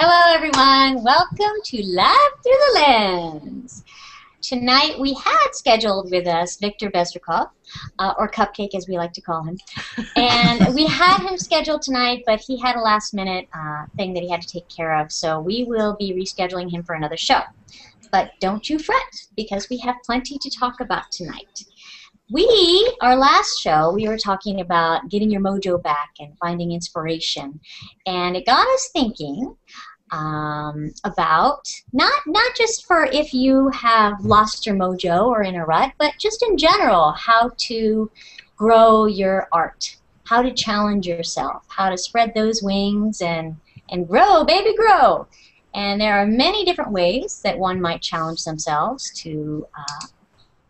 Hello everyone, welcome to Live Through the Lens. Tonight we had scheduled with us Victor Buzukov, or Cupcake as we like to call him. And we had him scheduled tonight, but he had a last minute thing that he had to take care of, so we will be rescheduling him for another show. But don't you fret, because we have plenty to talk about tonight. Our last show, we were talking about getting your mojo back and finding inspiration. And it got us thinking about, not just for if you have lost your mojo or in a rut, but just in general, how to grow your art, how to challenge yourself, how to spread those wings and grow, baby, grow. And there are many different ways that one might challenge themselves to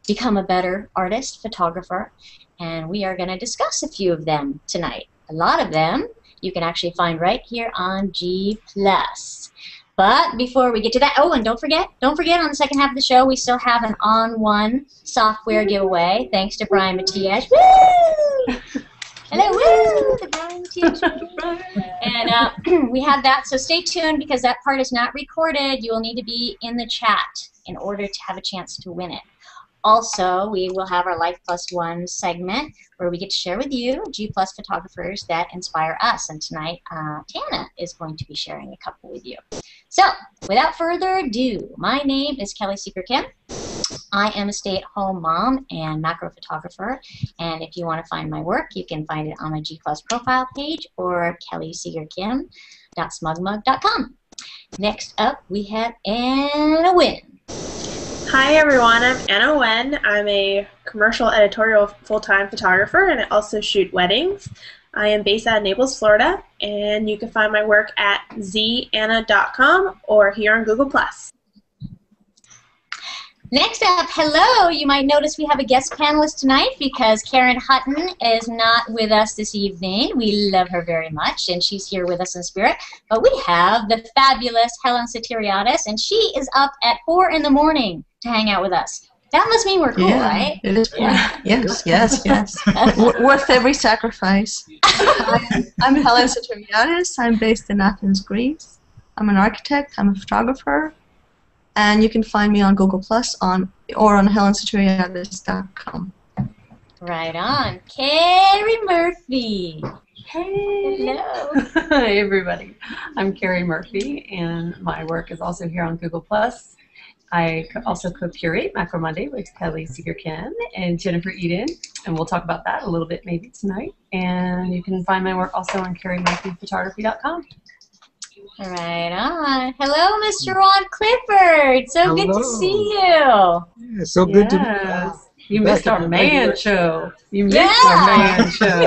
become a better artist, photographer, and we are going to discuss a few of them tonight. A lot of them you can actually find right here on G+. But before we get to that, oh, and don't forget on the second half of the show, we still have an On1 software giveaway, thanks to Brian Matias. Woo! Hello, woo! The Brian Matias. And we have that, so stay tuned because that part is not recorded. You will need to be in the chat in order to have a chance to win it. Also, we will have our Life Plus One segment where we get to share with you G+ photographers that inspire us. And tonight, Tana is going to be sharing a couple with you. So, without further ado, my name is Kelly Seeger-Kim. I am a stay-at-home mom and macro photographer. And if you want to find my work, you can find it on my G+ profile page or kellyseegerkim.smugmug.com. Next up, we have Anna Wynn. Hi everyone, I'm Anna Wen. I'm a commercial editorial full-time photographer and I also shoot weddings. I am based out of Naples, Florida, and you can find my work at zanna.com or here on Google+. Next up, hello. You might notice we have a guest panelist tonight because Karen Hutton is not with us this evening. We love her very much, and she's here with us in spirit. But we have the fabulous Helen Sotiriadis, and she is up at 4 in the morning to hang out with us. That must mean we're cool, right? It is. Yeah. Yes. Worth every sacrifice. I'm Helen Sotiriadis. I'm based in Athens, Greece. I'm an architect. I'm a photographer. And you can find me on Google+ or on HelenSotiriadis.com. Right on. Carrie Murphy. Hey. Hello. Hi, everybody. I'm Carrie Murphy, and my work is also here on Google+. I also co-curate Macro Monday with Kelly Seeger-Kim and Jennifer Eden, and we'll talk about that a little bit maybe tonight. And you can find my work also on KarrieMurphyPhotography.com. Right on. Hello, Mr. Ron Clifford. So good to see you. Yeah, so good to be back. You missed our man show. You missed our man show.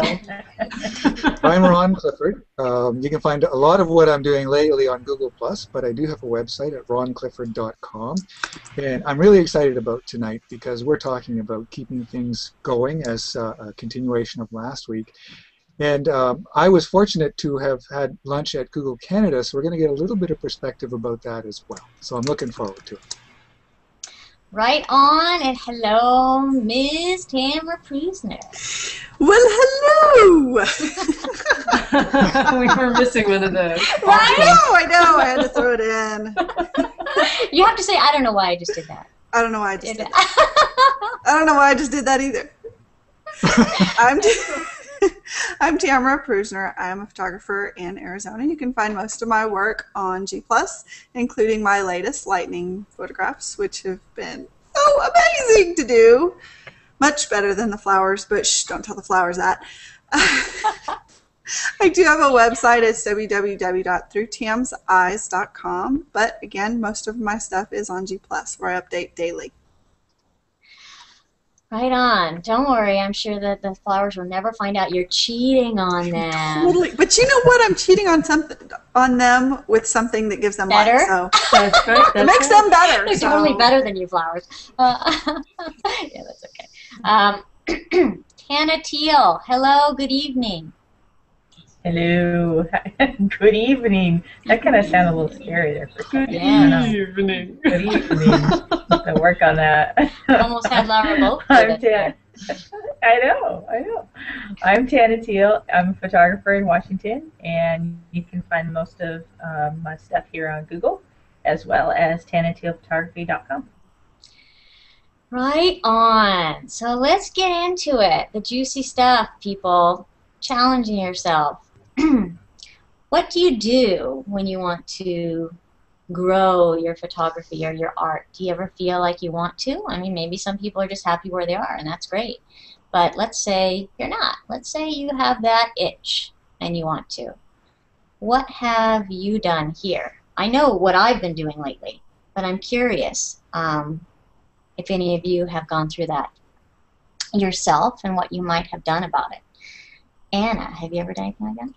I'm Ron Clifford. You can find a lot of what I'm doing lately on Google+, but I do have a website at ronclifford.com. And I'm really excited about tonight because we're talking about keeping things going as a continuation of last week. And I was fortunate to have had lunch at Google Canada, so we're going to get a little bit of perspective about that as well. So I'm looking forward to it. Right on, and hello, Ms. Tamara Prusner. Well, hello! We were missing one of those. I know. I had to throw it in. You have to say, I don't know why I just did that. I don't know why I just did that. I don't know why I just did that either. I'm Tamara Prusner. I am a photographer in Arizona. You can find most of my work on G+, including my latest lightning photographs, which have been so amazing to do. Much better than the flowers, but shh, don't tell the flowers that. I do have a website. It's www.throughtamseyes.com. But again, most of my stuff is on G+, where I update daily. Right on. Don't worry. I'm sure that the flowers will never find out you're cheating on them. Totally. But you know what? I'm cheating on them with something that gives them better. light. So That's great. it makes them better. They're totally better than you flowers. Yeah, that's okay. Tana Teal. Hello. Good evening. Hello. Good evening. That kind of sounded a little scary there for a second. Yeah. Good evening. Good evening. To work on that. Almost had Laura both. I know, I know. I'm Tana Teal. I'm a photographer in Washington, and you can find most of my stuff here on Google, as well as tanatealphotography.com. Right on. So let's get into it. The juicy stuff, people. Challenging yourself. What do you do when you want to grow your photography or your art? Do you ever feel like you want to? I mean, maybe some people are just happy where they are, and that's great. But let's say you're not. Let's say you have that itch and you want to. What have you done here? I know what I've been doing lately, but I'm curious if any of you have gone through that yourself and what you might have done about it. Anna, have you ever done anything like that?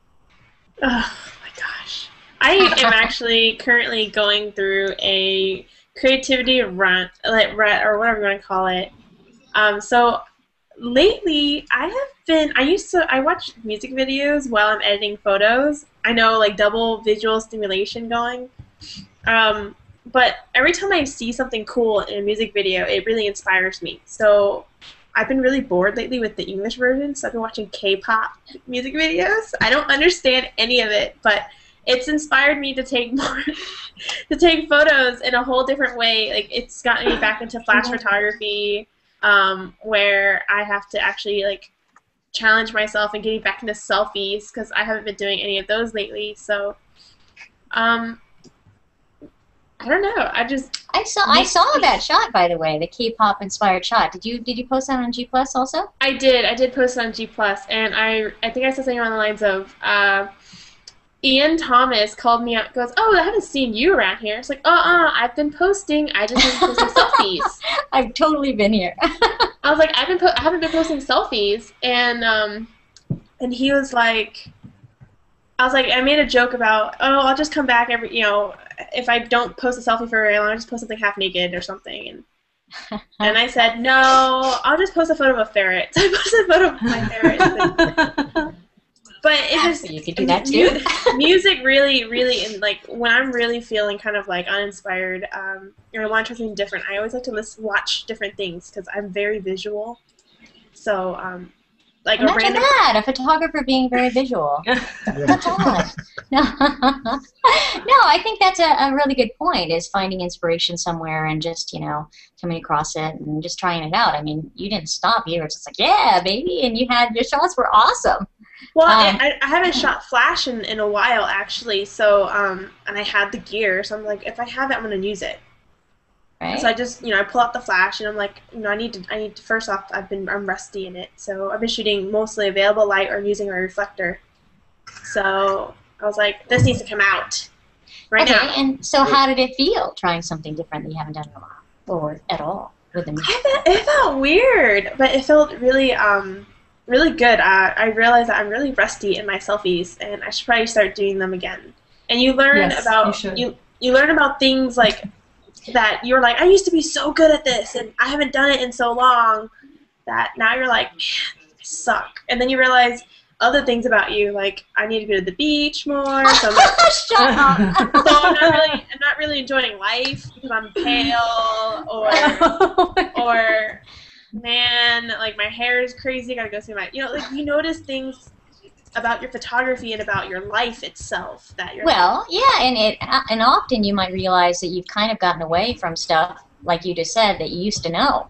Oh my gosh. I am actually currently going through a creativity rut, or whatever you want to call it. So lately, I watch music videos while I'm editing photos. I know, like, double visual stimulation going. But every time I see something cool in a music video, it really inspires me. So I've been really bored lately with the English version, so I've been watching K-pop music videos. I don't understand any of it, but it's inspired me to take photos in a whole different way. Like, it's gotten me back into flash photography, where I have to actually, like, challenge myself and getting back into selfies, because I haven't been doing any of those lately. So I don't know. I saw that shot, by the way, the K-pop inspired shot. Did you post that on G Plus also? I did post it on G Plus, and I think I said something along the lines of Ian Thomas called me up, goes, "Oh, I haven't seen you around here." It's like, I've been posting. I just haven't posted selfies. I've totally been here. I was like, I haven't been posting selfies, and he was like, I made a joke about, I'll just come back if I don't post a selfie for very long, I'll just post something half naked or something. And I said, no, I'll just post a photo of a ferret. So I posted a photo of my ferret. But it just, you could do that too. Music really, and like when I'm really feeling kind of like uninspired, or I want to try something different, I always like to watch different things because I'm very visual. So, like imagine a photographer being very visual. That's odd. No, I think that's a really good point, is finding inspiration somewhere and just, coming across it and just trying it out. I mean, you didn't stop. You were just like, yeah, baby, and your shots were awesome. Well, I haven't shot flash in a while, actually, so, and I had the gear, so I'm like, if I have it, I'm going to use it. Right. So I just, I pull out the flash, and I'm like, I need to, first off, I'm rusty in it, so I've been shooting mostly available light or using a reflector. So I was like, this needs to come out right now. Okay, and so how did it feel, trying something different that you haven't done in a while, or at all, with the music? It felt weird, but it felt really, really good. I realized that I'm really rusty in my selfies, and I should probably start doing them again. And you learn you learn about things like that you're like, I used to be so good at this, and I haven't done it in so long that now you're like, man, I suck. And then you realize other things about you, like, I need to go to the beach more. So Shut up. So I'm not really enjoying life because I'm pale, or man, like, my hair is crazy. I gotta go see my, like, you notice things about your photography and about your life itself that you're and often you might realize that you've kind of gotten away from stuff, like you just said, that you used to know,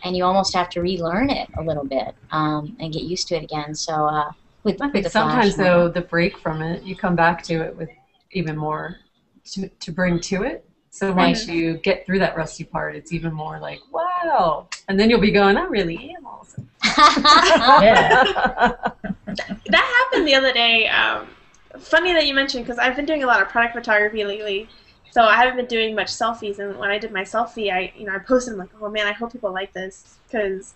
and you almost have to relearn it a little bit and get used to it again. So I think sometimes though the break from it, you come back to it with even more to bring to it. So once you get through that rusty part, it's even more like, wow, and then you'll be going, I really am awesome. Yeah. That happened the other day. Funny that you mentioned, because I've been doing a lot of product photography lately, so I haven't been doing much selfies. And when I did my selfie, I posted, I'm like, oh man, I hope people like this, because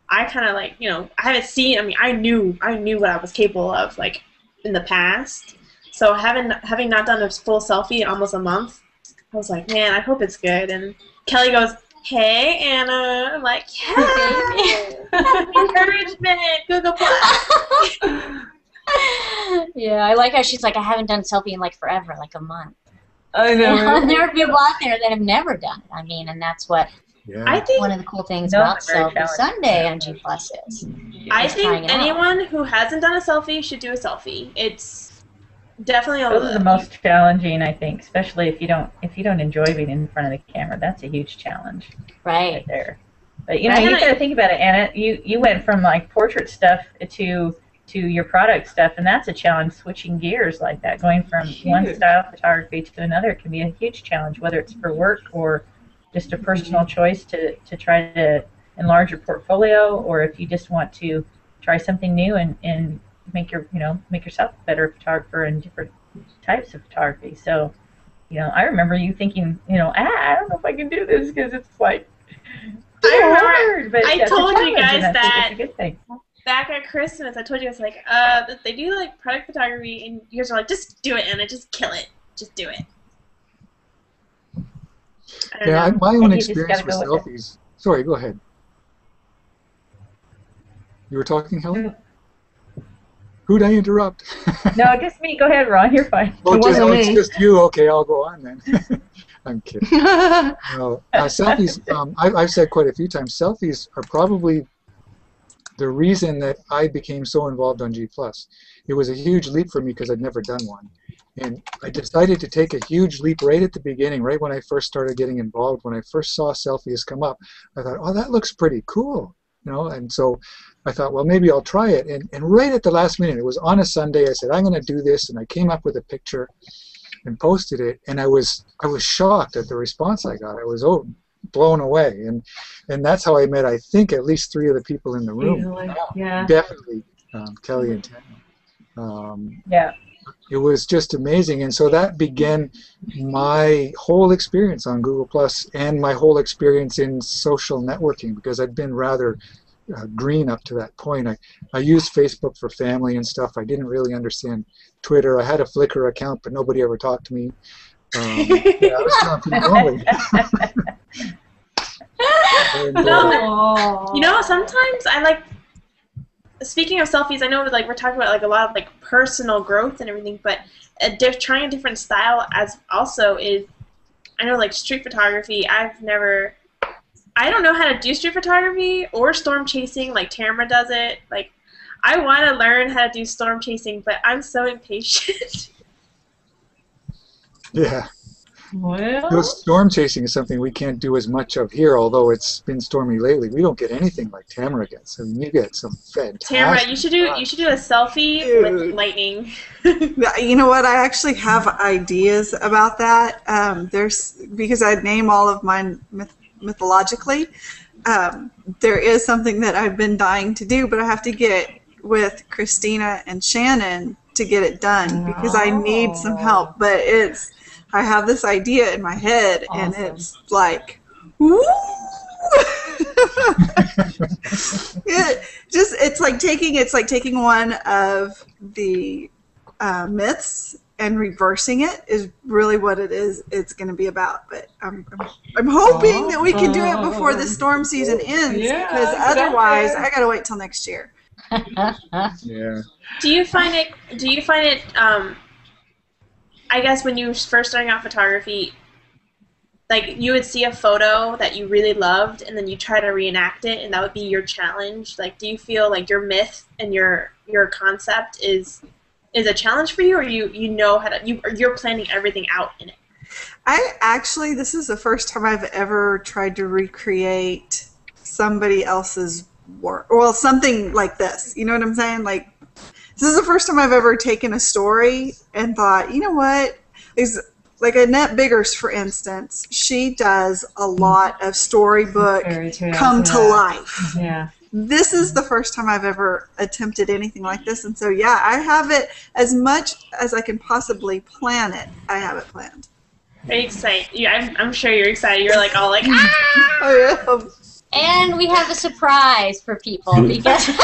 I kind of like, I haven't seen. I mean, I knew what I was capable of, like, in the past. So having not done a full selfie in almost a month, I was like, man, I hope it's good. And Kelly goes, hey, Anna. I'm like, yeah, encouragement, Google Plus. Yeah, I like how she's like, I haven't done a selfie in like forever, like a month. I know. There are people out there that have never done it. I mean, and that's what Yeah. I think one of the cool things No, about very Selfie challenging. Sunday on G Plus is. I Just trying think it out. anyone who hasn't done a selfie should do a selfie. It's definitely Those are the most challenging, I think, especially if you don't enjoy being in front of the camera. That's a huge challenge right there. But you got to think about it, Anna. You went from like portrait stuff to your product stuff, and that's a challenge. Switching gears like that, going from one style of photography to another, can be a huge challenge, whether it's for work or just a personal choice to try to enlarge your portfolio, or if you just want to try something new and make yourself a better photographer in different types of photography. So, I remember you thinking, I don't know if I can do this because it's like hard. But I told you guys that it's a good thing. back at Christmas. I told you guys that they do like product photography, and you guys are like, just do it, Anna, just kill it, just do it. Yeah, my own experience with selfies. Sorry, go ahead. You were talking, Helen? Who'd I interrupt? No, just me. Go ahead, Ron. You're fine. Oh, it's just you. Okay, I'll go on then. I'm kidding. No, selfies, I've said quite a few times, selfies are probably the reason that I became so involved on G+. It was a huge leap for me because I'd never done one. And I decided to take a huge leap right at the beginning, right when I first started getting involved. When I first saw selfies come up, I thought, oh, that looks pretty cool. And so I thought, well, maybe I'll try it. And right at the last minute, it was on a Sunday, I said, I'm going to do this. And I came up with a picture and posted it. And I was shocked at the response I got. I was blown away. And that's how I met, I think, at least 3 of the people in the room. Yeah. Definitely Kelly and Tanya. Yeah. It was just amazing. And so that began my whole experience on Google Plus and my whole experience in social networking, because I'd been rather green up to that point. I used Facebook for family and stuff. I didn't really understand Twitter. I had a Flickr account, but nobody ever talked to me. I was feeling pretty lonely. And, sometimes I like, speaking of selfies, I know we're talking about a lot of personal growth and everything, but trying a different style as also is, I know street photography, I don't know how to do street photography or storm chasing like Tamara does it. I want to learn how to do storm chasing, but I'm so impatient. Yeah. Well, storm chasing is something we can't do as much of here, although it's been stormy lately. We don't get anything like Tamara gets. I mean, you get some fantastic. Tamara, you should do a selfie with lightning. You know what? I actually have ideas about that. Because I name all of mine mythologically. There is something that I've been dying to do, but I have to get with Christina and Shannon to get it done because I need some help. But I have this idea in my head, and it's like, woo! It's like taking one of the myths and reversing it is really what it is. It's going to be about. But I'm hoping that we can do it before the storm season ends, because otherwise I got to wait till next year. Yeah. Do you find it? I guess when you were first starting out photography, you would see a photo that you really loved, and then you try to reenact it, and that would be your challenge. Do you feel like your myth and your concept is a challenge for you, or you know how to you're planning everything out in it? This is the first time I've ever tried to recreate somebody else's work. Well, something like this. You know what I'm saying? This is the first time I've ever taken a story and thought, you know what? Like Annette Biggers, for instance, she does a lot of storybook come to life. Yeah. This is the first time I've ever attempted anything like this, and so yeah, I have it as much as I can possibly plan it. I have it planned. Are you excited? Yeah, I'm sure you're excited. You're all ah! Oh yeah. And we have a surprise for people because Victor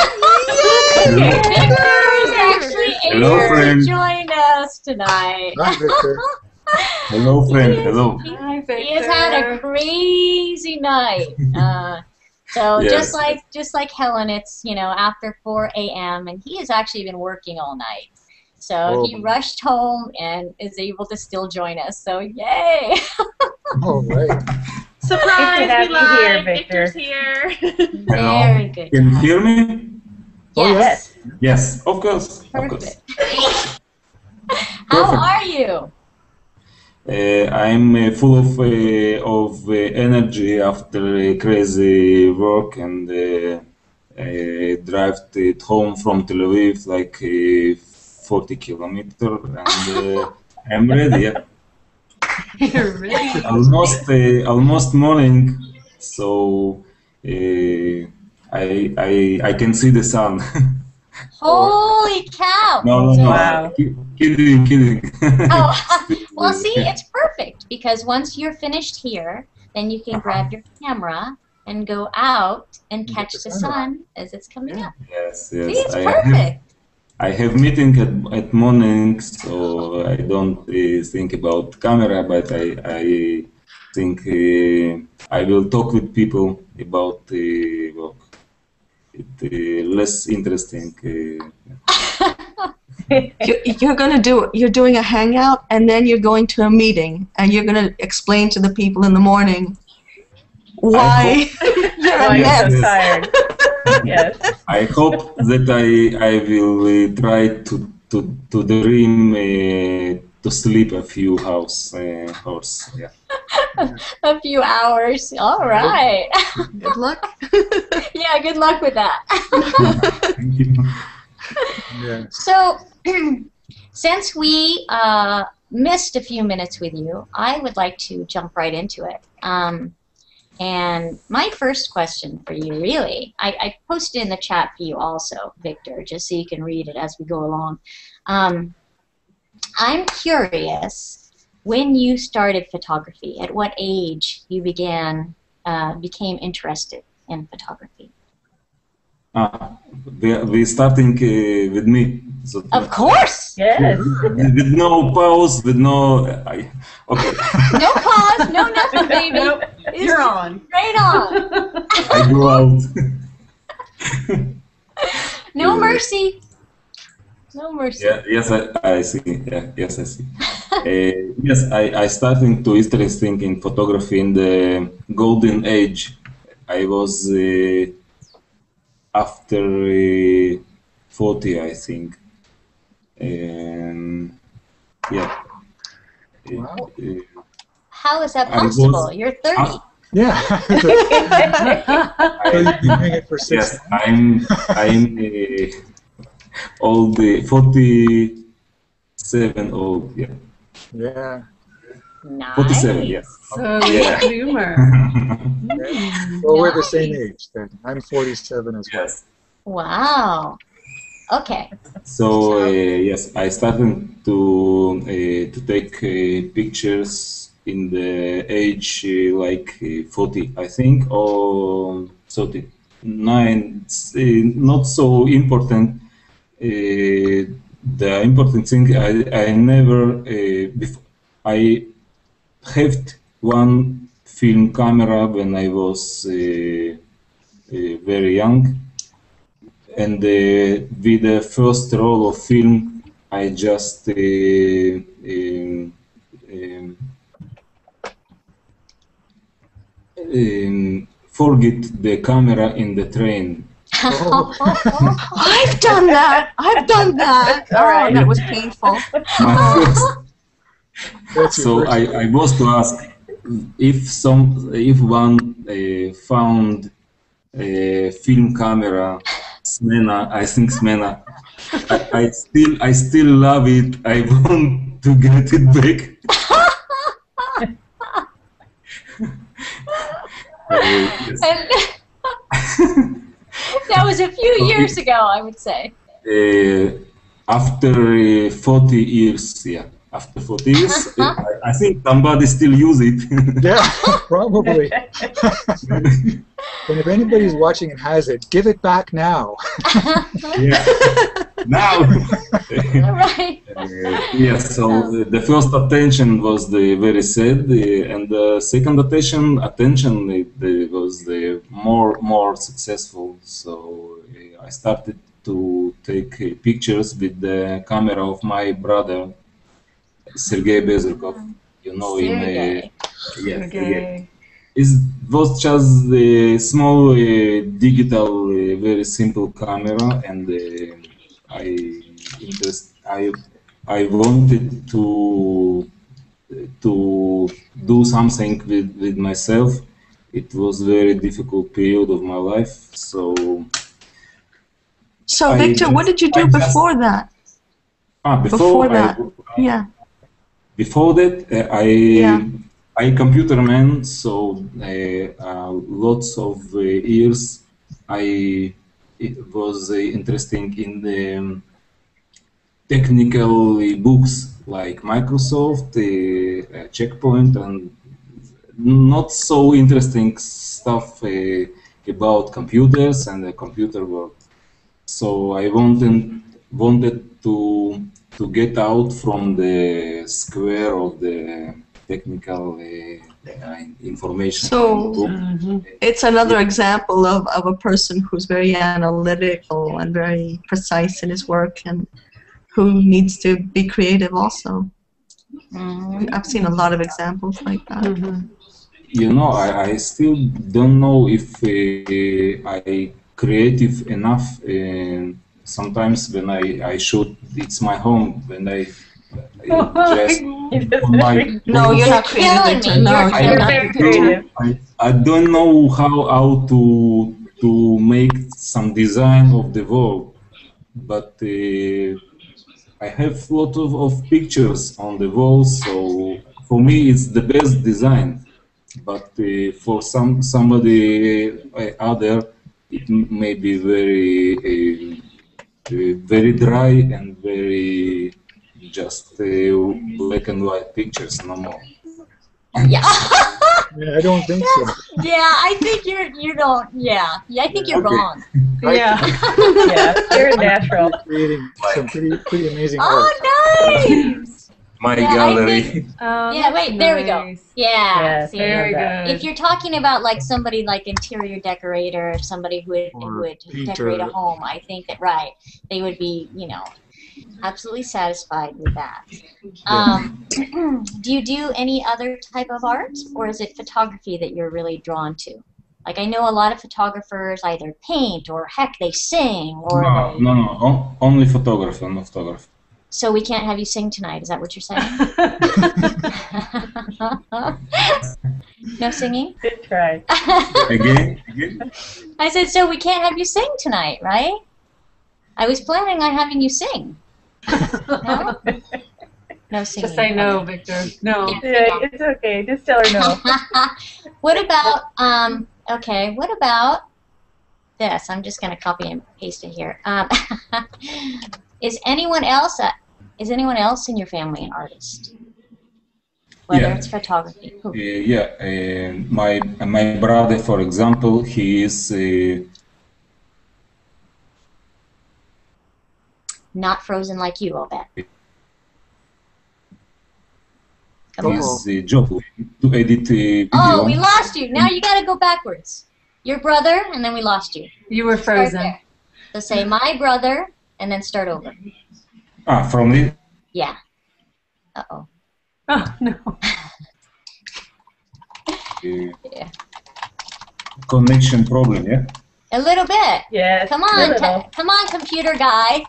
is actually able to join us tonight. Hi, Victor. Hello, friend. Hello. Hi, Victor. He has had a crazy night. So Yes. just like Helen, it's after 4 a.m. and he has actually been working all night. So he rushed home and is able to still join us. So yay! All right. So Surprise! have We you here, live. Victor. Victor's here. Very good. Can you hear me? Oh, Yes. Yes, of course. Of course. Perfect. How Perfect. are you? I'm full of energy after crazy work, and I drive it home from Tel Aviv like 40 kilometers, and I'm ready. Yeah. You're ready. Almost morning, so I can see the sun. Holy cow! No, So- Wow. Kidding. Oh, well, see, it's perfect because once you're finished here, then you can grab your camera and go out and Get catch the the sun. sun as it's coming up. Yes, See, yes. it's perfect. I have meeting at morning, so I don't think about camera, but I think I will talk with people about work. It less interesting. You're doing a hangout, and then you're going to a meeting, and you're going to explain to the people in the morning why you're Why a you're mess. so tired. Yes. I hope that I will try to dream to sleep a few hours. Yeah. A few hours. All right. Good luck. Yeah, good luck with that. Thank you. Yeah. So, since we missed a few minutes with you, I would like to jump right into it. And my first question for you, really, I posted in the chat for you also, Victor, just so you can read it as we go along. I'm curious, when you started photography, at what age you became interested in photography? We're starting with me. So Of course! Yes. with no pause, with no. Okay. No pause, no nothing, baby. Nope, you're on. Straight on. I go out. No mercy. No mercy. Yeah, yes, I see. Yeah, yes, I see. Yes, I started to interesting in photography in the golden age. I was after 40, I think. Yeah. Wow. How is that I was- possible? You're 30. Yeah. So you've been doing it for 6 Yes, months? I'm old, 47 old. Yeah, Yeah. Nice. 47. Yes. So Yeah. zoomer. Well, we're the same age then. I'm 47 as well. Yes. Wow. Okay. So yes, I started to take pictures in the age like 40, I think, or 39. It's not so important. The important thing I never I have one film camera when I was very young. And with the first roll of film, I just forget the camera in the train. I've done that. I've done that. All right. Oh, that was painful. My first. That's your So first I was to ask if one found a film camera, Smena, I think Smena. I still love it. I want to get it back. Yes. And that was a few years ago, I would say. After 40 years, yeah. After 40 years, I think somebody still use it. Yeah, probably. And if anybody's watching and has it, give it back now. Yeah. Now. Right. Yes. So the first attention was the very sad, and the second attention was the more successful. So I started to take pictures with the camera of my brother, Berzukov. You know him. Sergey. Yes. Okay. It was just a small digital, very simple camera, and interest, I wanted to do something with myself. It was a very difficult period of my life, so. So Victor, what did you do before that? Before that, yeah. Before that, I computer man, so lots of years I was interesting in the technical books like Microsoft, Checkpoint, and not so interesting stuff about computers and the computer world. So I wanted to get out from the square of the technical information. So it's another example of a person who's very analytical and very precise in his work and who needs to be creative also. I've seen a lot of examples like that. You know, I still don't know if I creative enough. Sometimes when I shoot, it's my home. When I just no, you're not creative. No, you're not creative. I don't know how to make some design of the wall, but I have a lot of pictures on the wall, so for me it's the best design. But for somebody other, it may be very dry and very just black and white pictures, no more. Yeah. I don't think so. Yeah, I think you don't. Yeah, I think you're wrong. Yeah, you're natural. Creating some pretty amazing art. Oh, nice. My gallery. Wait, there we go. Yeah, Yes, very good. If you're talking about like somebody like interior decorator, somebody who would decorate a home, I think that they would be, absolutely satisfied with that. Do you do any other type of art, or is it photography that you're really drawn to? Like I know a lot of photographers either paint or heck they sing or no, only photography, not photography. So we can't have you sing tonight, is that what you're saying? No singing? Good try. Again? I said, so we can't have you sing tonight, right? I was planning on having you sing. No? No singing. Just say no, Victor. No. Yeah, it's okay. Just tell her no. What about, what about this? I'm just going to copy and paste it here. Is anyone else in your family an artist? Whether it's photography. My brother, for example, he is not frozen like you, I'll bet. His job to edit video. Oh, we lost you. Now you got to go backwards. Your brother, and then we lost you. You were frozen. So say my brother, and then start over. From me? Yeah. Uh-oh. Oh, no. Yeah. Connection problem, yeah? A little bit. Yeah. Come on, come on, computer guy.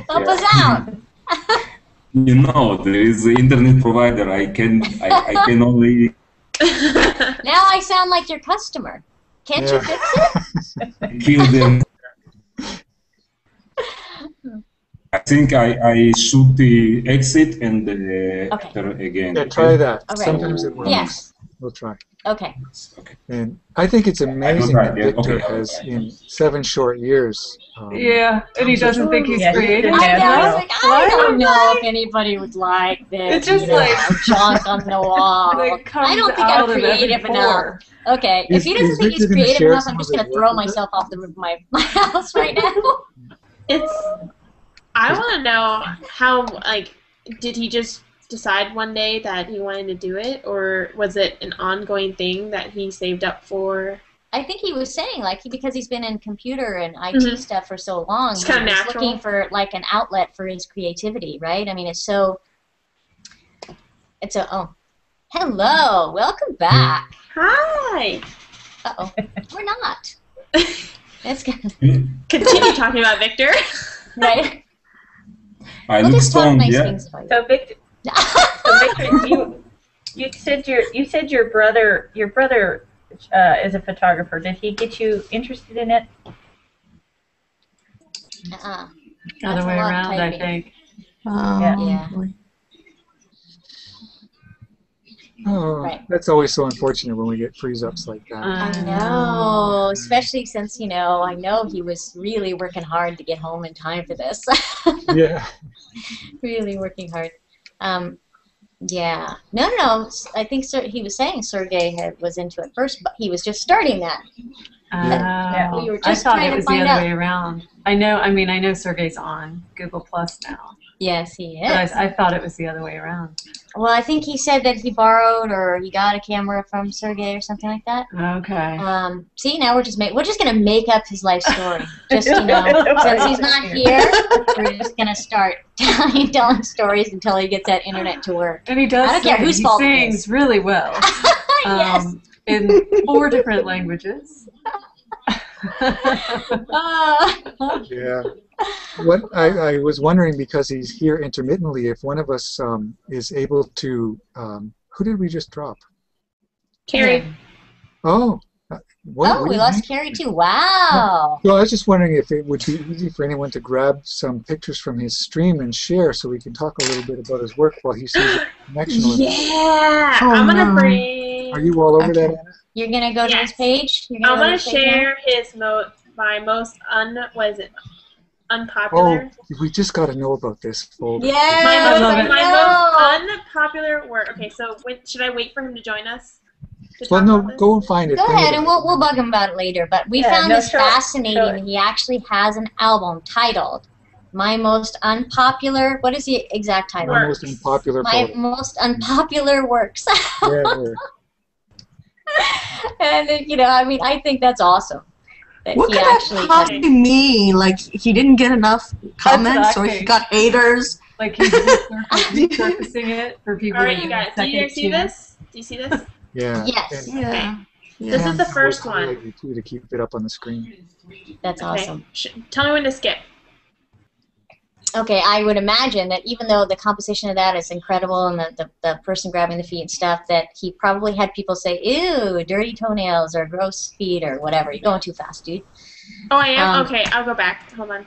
Help us out. You know, there is an internet provider. I can only. Now I sound like your customer. Can't you fix it? Kill them. I think I should exit and enter again. Yeah, try that. All right. Sometimes it works. Yes. We'll try. Okay. And I think it's amazing that Victor has, in 7 short years. Yeah, and he doesn't think he's creative. I know. I was like, I don't know if anybody would like this. It's just like junk on the wall. I don't think I'm creative enough. Okay, if he doesn't think he's creative enough, I'm just gonna throw myself off the roof of my house right now. I want to know how, did he just decide one day that he wanted to do it, or was it an ongoing thing that he saved up for? I think he was saying, because he's been in computer and IT stuff for so long, it's kind of he's natural. looking for, an outlet for his creativity, right? I mean, Hello, welcome back. Hi. Uh-oh, we're not. That's good. Continue talking about Victor. Right? I We'll look just talk strong, nice yeah. things about you. So Victor, you said your brother is a photographer. Did he get you interested in it? Uh-uh. Other That's way a lot of around, I typing. think. Yeah. Oh, Right. that's always so unfortunate when we get freeze-ups like that. I know, especially since, I know he was really working hard to get home in time for this. Yeah. Really working hard. Yeah. No. I think he was saying Sergey was into it first, but he was just starting that. Yeah. We were I just thought trying it to was the find other out. way around. I know Sergey's on Google Plus now. Yes, he is. But I thought it was the other way around. Well, I think he said that he borrowed or he got a camera from Sergey or something like that. Okay. See, now we're just gonna make up his life story. Just since he's not here, we're just gonna start telling stories until he gets that internet to work. And he does. I don't care whose he fault it sings is. really well. Yes. In 4 different languages. Yeah. What I was wondering, because he's here intermittently, if one of us is able to, who did we just drop? Carrie. Oh. We lost Carrie too. Wow. Well, I was just wondering if it would be easy for anyone to grab some pictures from his stream and share, so we can talk a little bit about his work while he sees a connection with it. Yeah. I'm gonna bring. Are you all over that, Anna? You're gonna go to his page. I'm gonna share my most unpopular. Oh, we just got to know about this folder. Yes, my most unpopular work. Okay, so should I wait for him to join us? Well, no, go and find it. Go ahead, and we'll bug him about it later. But we found this fascinating. He actually has an album titled "My Most Unpopular." What is the exact title? My most unpopular. My most unpopular works. Yeah. And I think that's awesome. What could that possibly mean? Like he didn't get enough comments, or he got haters? Like he's resurfacing it for people. All right, you guys. Do you guys see this? Do you see this? Yeah. Yes. Yeah. This is the first one. Like you too, to keep it up on the screen. That's awesome. Tell me when to skip. Okay, I would imagine that even though the composition of that is incredible and the person grabbing the feet and stuff, that he probably had people say, ew, dirty toenails or gross feet or whatever. You're going too fast, dude. Oh, I am? Okay, I'll go back. Hold on.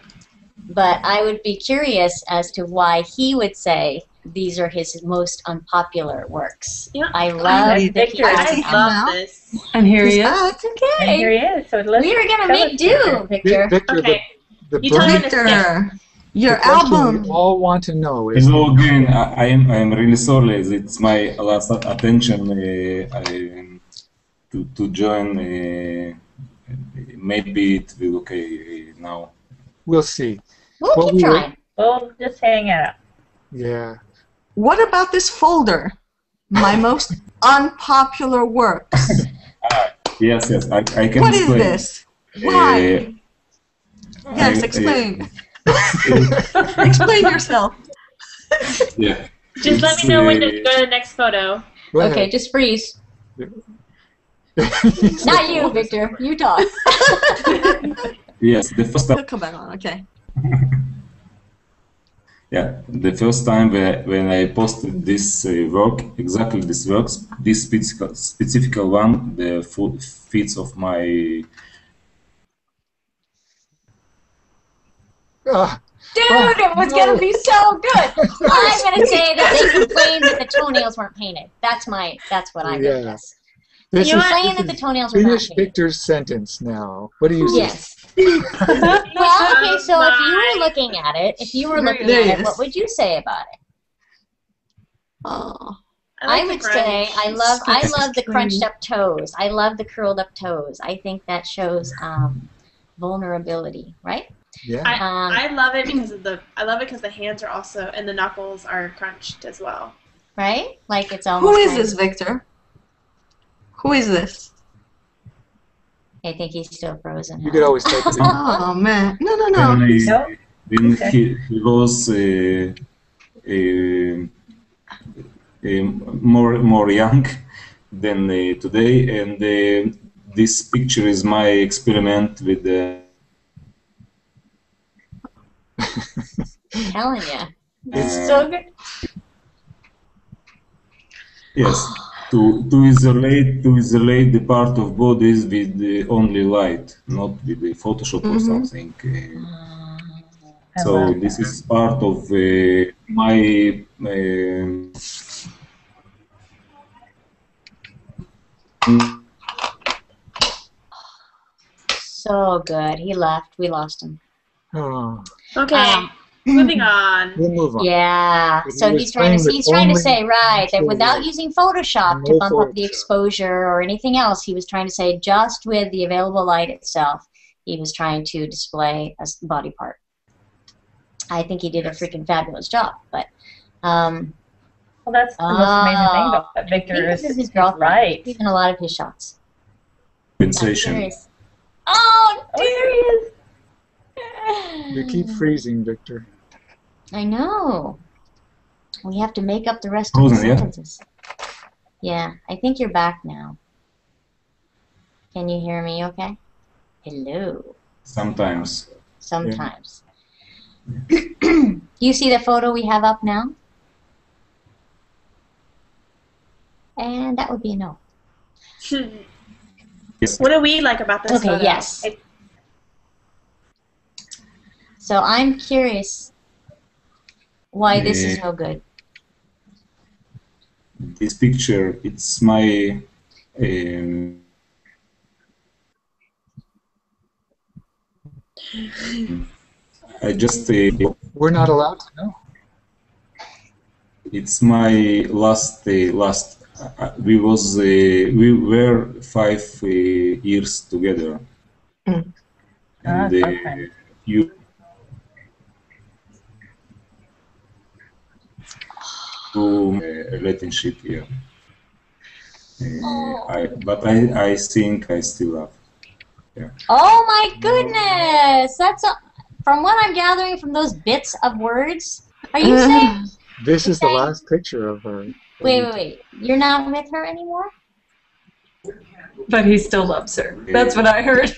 But I would be curious as to why he would say these are his most unpopular works. Yeah. I love Victor. I love this. And here he is. It's okay. And here he is. So We were going to make do, Victor. Victor, Okay. the You tell me when to Victor, skip. your question album. we all want to know is. Hello again. I am really sorry. It's my last attention to join. Maybe it will okay now. We'll see. We'll keep trying. We'll just hang out. Yeah. What about this folder? My most unpopular works. Yes, I can What is explain. this? Why? Yes, explain. Explain yourself. Yeah. Just let me know when to go to the next photo. Go ahead. Okay, just freeze. Not you, Victor. You talk. Yes, the first He'll come back on. Okay. Yeah, the first time when I posted this work, exactly this works, this specific one, the full feet of my. Dude, it was going to be so good. I'm going to say that they complained that the toenails weren't painted. That's what I'm going to guess. This You're is, saying this that the is toenails were not finish painted. Victor's sentence now. What do you say? Yes. Well, okay, so if you were looking at it, what would you say about it? Oh. I would say I love the crunched up toes. I love the curled up toes. I think that shows vulnerability, right? Yeah. I love it because the hands are also, and the knuckles are crunched as well. Right? Like it's almost. Who is this, Victor? Who is this? I think he's still frozen. You could always take it. Oh man, no. Then he was more young than today, and this picture is my experiment with the. Telling you, It's so good. Yes, to isolate the part of bodies with the only light, not with the Photoshop or something. So this is part of my. So good. He left. We lost him. Oh, Okay, moving on. we'll move on. Yeah. But So he was he's trying to playing with say right that only without light. using Photoshop to No bump up the Photoshop. exposure or anything else, he was trying to say just with the available light itself, he was trying to display a body part. I think he did a freaking fabulous job, but. Well, that's the most amazing thing about that Victor is his girlfriend. right. He's in a lot of his shots. Compensation. Oh, there he is. You keep freezing, Victor. I know. We have to make up the rest of Frozen, the yeah. sentences. Yeah, I think you're back now. Can you hear me okay? Hello. Sometimes. Sometimes. You see the photo we have up now? And that would be a no. Yes. What do we like about this Okay, photo? yes. So I'm curious why this is no good. This picture, it's my. I just. We're not allowed to know. It's my last. We were 5 years together, and okay. you. Relationship here. But I think I still love. Yeah. Oh my goodness! From what I'm gathering from those bits of words. Are you saying? This is the last picture of her. Wait. You're not with her anymore? But he still loves her. That's what I heard.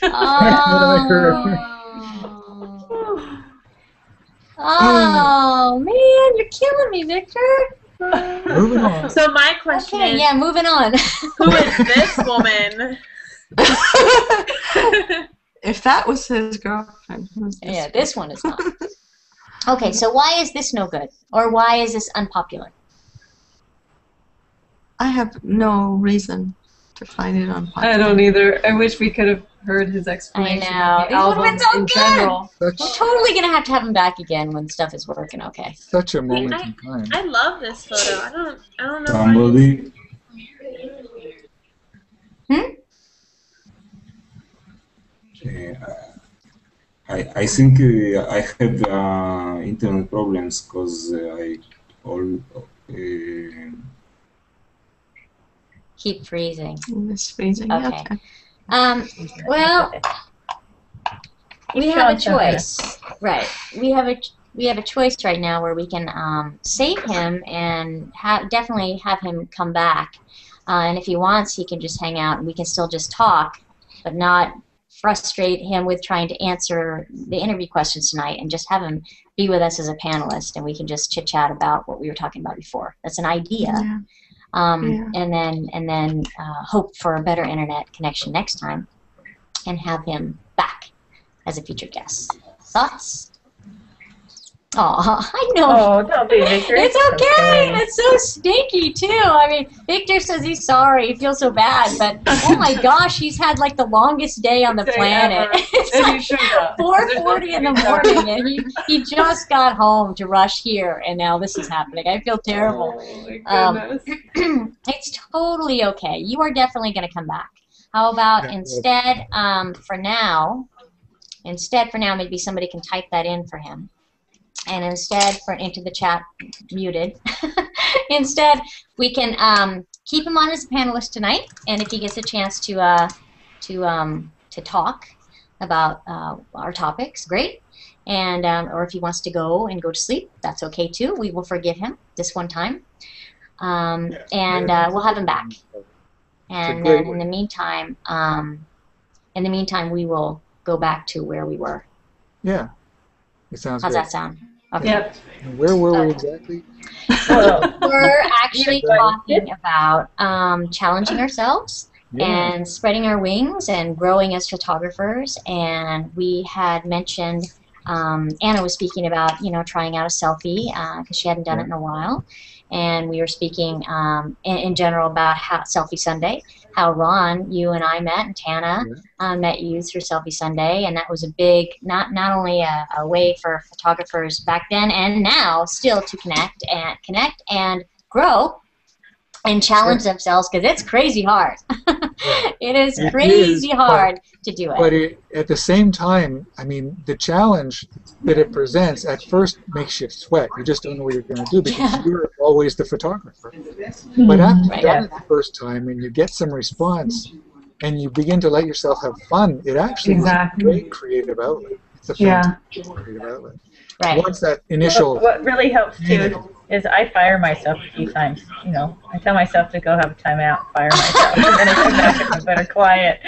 Oh man, you're killing me, Victor. Moving on. So my question is, yeah, moving on. who is this woman? If that was his girlfriend, who's this? Yeah, this one is not. Okay, so why is this no good? Or why is this unpopular? I have no reason to find it unpopular. I don't either. I wish we could have heard his explanation of the It would have been albums so in good. general. We're totally going to have him back again when stuff is working okay. Such a moment in time. I love this photo. I don't know Somebody. I think I have internet problems because Keep freezing. It's freezing. Okay. Okay. Well, we have a choice. Right. We have a choice right now where we can save him and definitely have him come back. And if he wants, he can just hang out and we can still just talk, but not frustrate him with trying to answer the interview questions tonight, and just have him be with us as a panelist, and we can just chit chat about what we were talking about before. That's an idea. Yeah. And then hope for a better internet connection next time, and have him back as a featured guest. Thoughts? Oh, I know. Oh, don't be, Victor. It's okay. It's so stinky too. I mean, Victor says he's sorry. He feels so bad, but oh my gosh, he's had like the longest day on the planet. It's like 4:40 in the morning, and he just got home to rush here, and now this is happening. I feel terrible. Oh my goodness. It's totally okay. You are definitely going to come back. How about instead, for now, maybe somebody can type that in for him. And instead, into the chat, muted. Instead, we can keep him on as a panelist tonight, and if he gets a chance to talk about our topics, great. And or if he wants to go to sleep, that's okay too. We will forgive him this one time. and we'll have him back. And then in the meantime, we will go back to where we were. Yeah, it sounds. How's great. that sound? Okay. Yep. Where were we exactly? We're actually talking about challenging ourselves and spreading our wings and growing as photographers. And we had mentioned, Anna was speaking about, trying out a selfie because she hadn't done it in a while. And we were speaking in general about how Selfie Sunday, how Ron, you and I met, and Tana met you through Selfie Sunday, and that was a big, not only a way for photographers back then and now still to connect and grow and challenge themselves, because it's crazy hard. It is crazy hard to do it. But at the same time, I mean, the challenge that it presents at first makes you sweat. You just don't know what you're going to do because you're always the photographer. But after you've done it the first time and you get some response and you begin to let yourself have fun, it actually is a great creative outlet. It's a fantastic creative outlet. Right. Once that initial... What really helps too is I fire myself a few times. I tell myself to go have a timeout, fire myself, and then I come back and I'm a better client.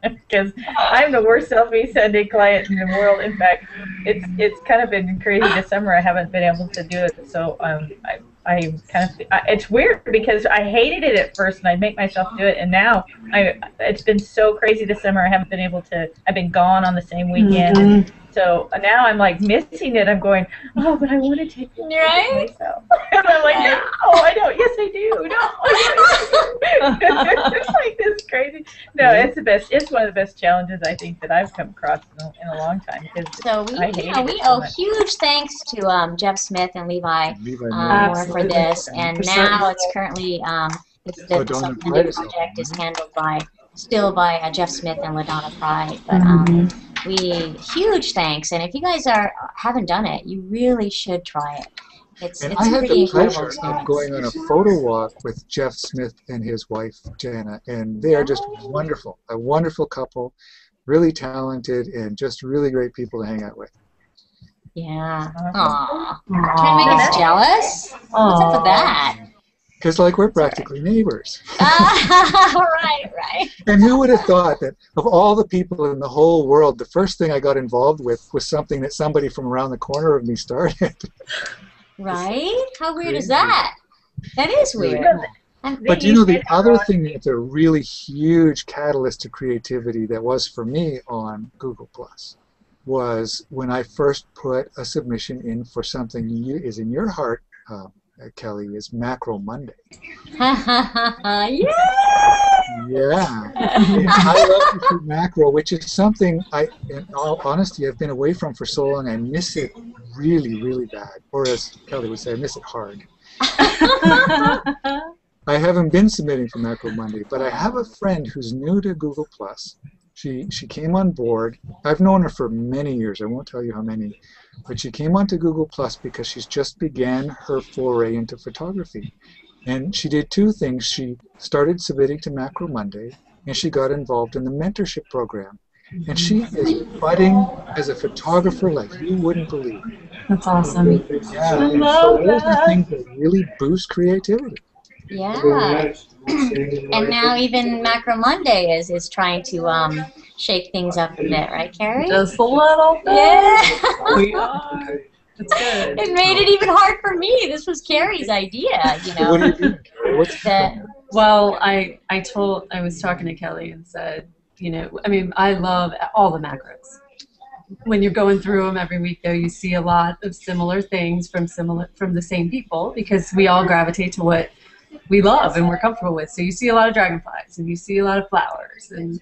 Because I'm the worst Selfie Sunday client in the world. In fact, it's kind of been crazy this summer. I haven't been able to do it, so I kind of it's weird because I hated it at first and I'd make myself do it, and now it's been so crazy this summer. I haven't been able to. I've been gone on the same weekend. And so now I'm like missing it. I'm going, oh, but I want to take it myself. And I'm like, no, I don't. Yes, I do. No, it's like this crazy. No, it's the best. It's one of the best challenges I think that I've come across in a long time. So we owe huge thanks to Jeff Smith and Levi Moore for this, and now it's currently the Self-Funded project is handled by Jeff Smith and LaDonna Pride, but huge thanks, and if you guys haven't done it, you really should try it. It's I had pretty the pleasure experience. of going on a photo walk with Jeff Smith and his wife Jana, and they are just wonderful, a wonderful couple, really talented, and just really great people to hang out with. Yeah. Aww. Trying to make us jealous? What's up with that? Because, we're practically neighbors. Right. And who would have thought that of all the people in the whole world, the first thing I got involved with was something that somebody from around the corner of me started. Right? How weird is that? That is weird. But the other thing that's a really huge catalyst to creativity that was for me on Google Plus was when I first put a submission in for something is in your heart, Kelly, is Macro Monday. Yeah! Yeah. I love to shoot macro, which is something in all honesty, I've been away from for so long. I miss it really, really bad. Or as Kelly would say, I miss it hard. I haven't been submitting for Macro Monday, but I have a friend who's new to Google Plus. She came on board. I've known her for many years. I won't tell you how many. But she came onto Google Plus because she's just began her foray into photography. And she did two things. She started submitting to Macro Monday, and she got involved in the mentorship program. And she is budding as a photographer like you wouldn't believe. That's awesome. Yeah, and so those are things that really boost creativity. Yeah. And now even Macro Monday is trying to shake things up a bit, right, Carrie? Just a little bit. Yeah. We are. It's good. It made it even hard for me. This was Carrie's idea, What are you doing, Carrie? What's that? Well, I was talking to Kelly and said, I love all the macros. When you're going through them every week, though, you see a lot of similar things from the same people because we all gravitate to what we love and we're comfortable with. So you see a lot of dragonflies and you see a lot of flowers, and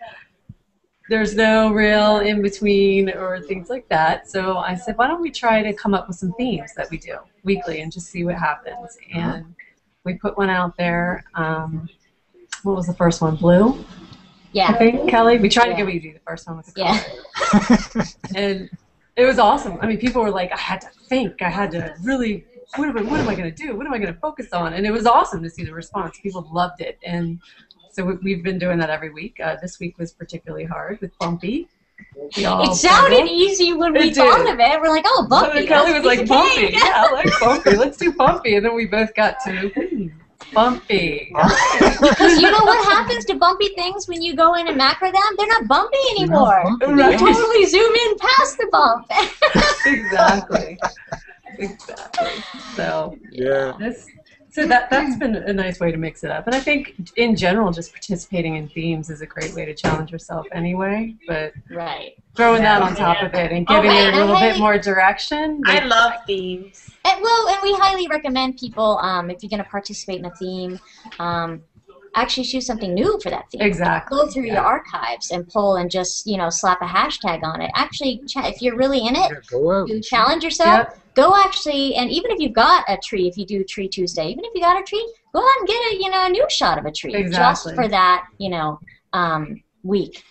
there's no real in between or things like that. So I said, why don't we try to come up with some themes that we do weekly and just see what happens. And we put one out there. What was the first one? Blue? Yeah. I think, Kelly? We tried to get you to do the first one with the color. And it was awesome. People were like, I had to think. I had to really, what am I going to do? What am I going to focus on? And it was awesome to see the response. People loved it. And so we've been doing that every week. This week was particularly hard with Bumpy. It sounded easy when we thought of it. We're like, oh, bumpy. Kelly was like, bumpy. Yeah, I like bumpy. Let's do bumpy. And then we both got to bumpy. Because you know what happens to bumpy things when you go in and macro them? They're not bumpy anymore. Right. You totally zoom in past the bump. Exactly. So So that's been a nice way to mix it up. And I think in general, just participating in themes is a great way to challenge yourself anyway. But throwing that on top of it and giving it a little bit more direction. I love themes. And we highly recommend people, if you're going to participate in a theme, actually choose something new for that theme. Exactly. Go through your archives and pull and just, slap a hashtag on it. Actually, if you're really in it, you challenge yourself. Yep. Go actually, and even if you've got a tree, if you do Tree Tuesday, even if you got a tree, go out and get a new shot of a tree just for that, week.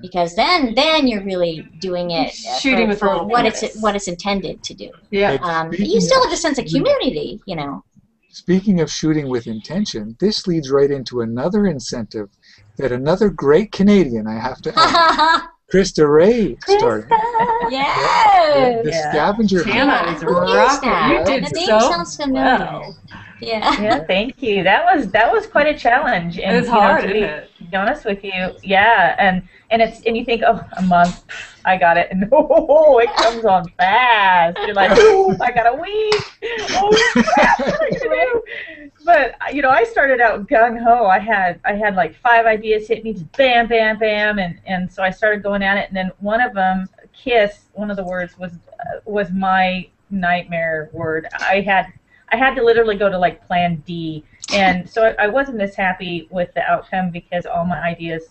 Because then you're really doing it shooting for what it's intended to do. Yeah. You still have a sense of community, Speaking of shooting with intention, this leads right into another incentive that another great Canadian, I have to add, Krista Ray started. Yes. The scavenger hunt. Tana is rocking. You did the name so sounds familiar. well. Yeah, thank you. That was quite a challenge. And it's hard, to be honest with you, and you think, oh, a month, I got it, and it comes on fast. You're like, oh, I got a week. Oh crap, what am I gonna do? But I started out gung ho. I had like 5 ideas hit me, just bam, bam, bam, and so I started going at it, and then one of them, kiss, one of the words was my nightmare word. I had to literally go to like plan D, and so I wasn't as happy with the outcome because all my ideas,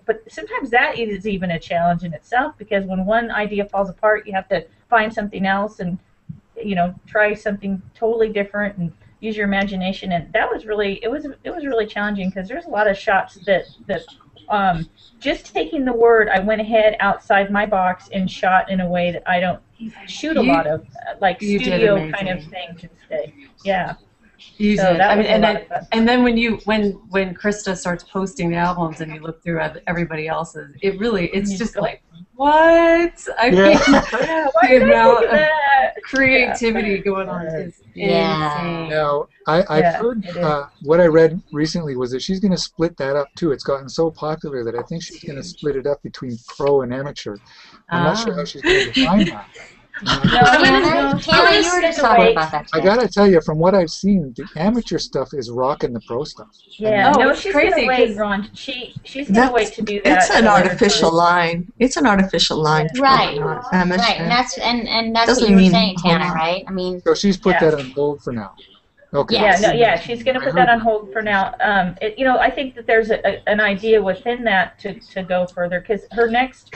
but sometimes that is even a challenge in itself, because when one idea falls apart, you have to find something else and try something totally different and use your imagination. And that was really it was really challenging, because there's a lot of shots that just taking the word, I went ahead outside my box and shot in a way that I don't shoot a lot of, like studio kind of thing today. Yeah. So and then when Krista starts posting the albums and you look through everybody else's, it's just like, what? I mean, the amount of creativity going on is insane. Now, I've heard what I read recently was that she's going to split that up too. It's gotten so popular that I think she's going to split it up between pro and amateur. I'm not sure how she's going to define that. Tana, you were just talking about that. I gotta tell you, from what I've seen, the amateur stuff is rocking the pro stuff. Yeah, she's gonna wait, Ron. She's gonna wait to do that. It's an artificial line. It's an artificial line. Right. Amateur. Right, and that's what you were saying, Tana, right? I mean. So she's put that on hold for now. Okay. Yeah, she's going to put that on hold for now. I think that there's an idea within that to go further, because her next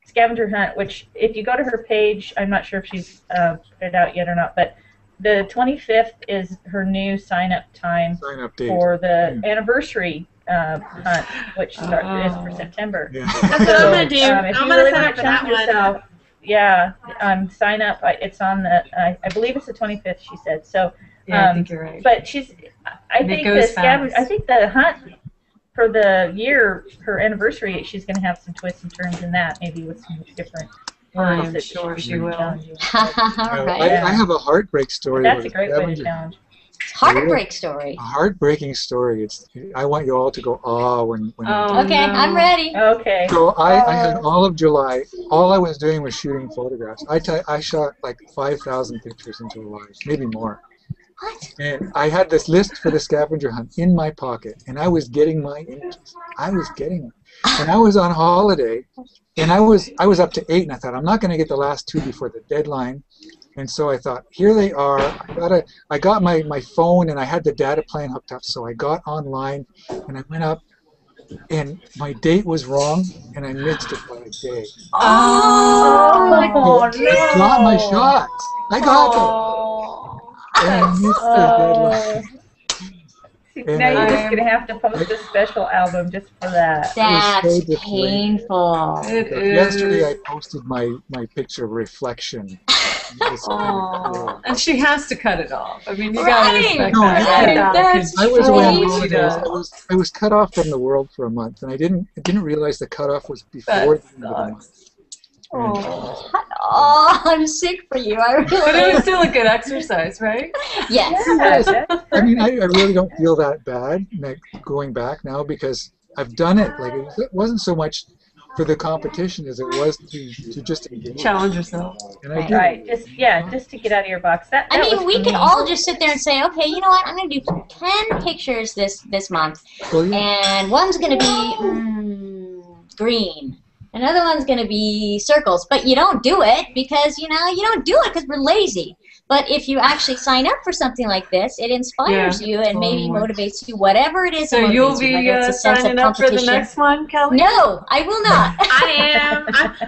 scavenger hunt, which if you go to her page, I'm not sure if she's put it out yet or not, but the 25th is her new sign-up time for the anniversary hunt, which is for September. Yeah. That's what I'm going to do. If you really want to challenge yourself, sign up. It's on the, I believe it's the 25th, she said. So, I think you're right. But I think the hunt for the year, her anniversary, she's going to have some twists and turns in that, maybe with some different words. I'm sure she will. I have a heartbreak story. That's a great way to challenge. Heartbreak story. A heartbreaking story. I want you all to go when okay, I'm ready. Okay. So I had all of July. All I was doing was shooting photographs. I shot like 5,000 pictures in July, maybe more. What? And I had this list for the scavenger hunt in my pocket, and I was getting my images. I was getting them. And I was on holiday, and I was up to 8, and I thought, I'm not going to get the last 2 before the deadline. And so I thought, here they are. I got my phone, and I had the data plan hooked up, so I got online, and I went up, and my date was wrong, and I missed it by a day. Oh my God! I got my shots. I got them. And I missed the deadline. Now you're just going to have to post a special album just for that. That's painful. Yesterday I posted my picture of reflection. Oh, and she has to cut it off. I mean, you Right. gotta respect No, that. I- Yeah, that's I was away on Sweet. holidays. I was cut off from the world for a month, and I didn't realize the cutoff was before That the end of the month. sucks. Oh, I'm sick for you. I But it really. was still a good exercise, right? Yes. I mean, I really don't feel that bad like, going back now because I've done it. Like it wasn't so much for the competition as it was to just engage. Challenge yourself. And I did. Right. Just to get out of your box. That I was mean, for we me. could all just sit there and say, okay, you know what? I'm going to do 10 pictures this month, Well, yeah. and one's going to be green. Another one's going to be circles, but you don't do it because, you don't do it because we're lazy. But if you actually sign up for something like this, it inspires you and maybe motivates you, whatever it is. So that you'll motivates you, be whether it's a sense of signing up for the competition. next one, Kelly? No, I will not. I am.